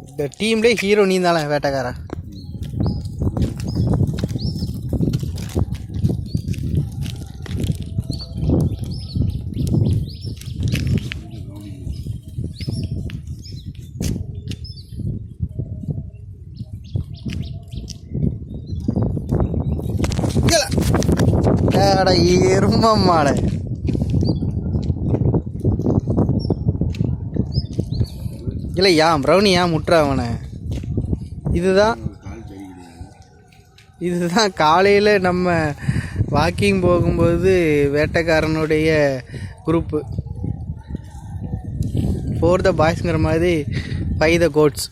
இந்த டீம்லேயே ஹீரோ நீ தானே வேட்டைக்காரன். எருமமாட இல்லை ஏன் ப்ரௌனி ஏன் முட்டுற அவனை? இதுதான் காலையில் நம்ம வாக்கிங் போகும்போது வேட்டைக்காரனுடைய குரூப்பு. 4 the பாய்ஸுங்கிற மாதிரி 5 the goats.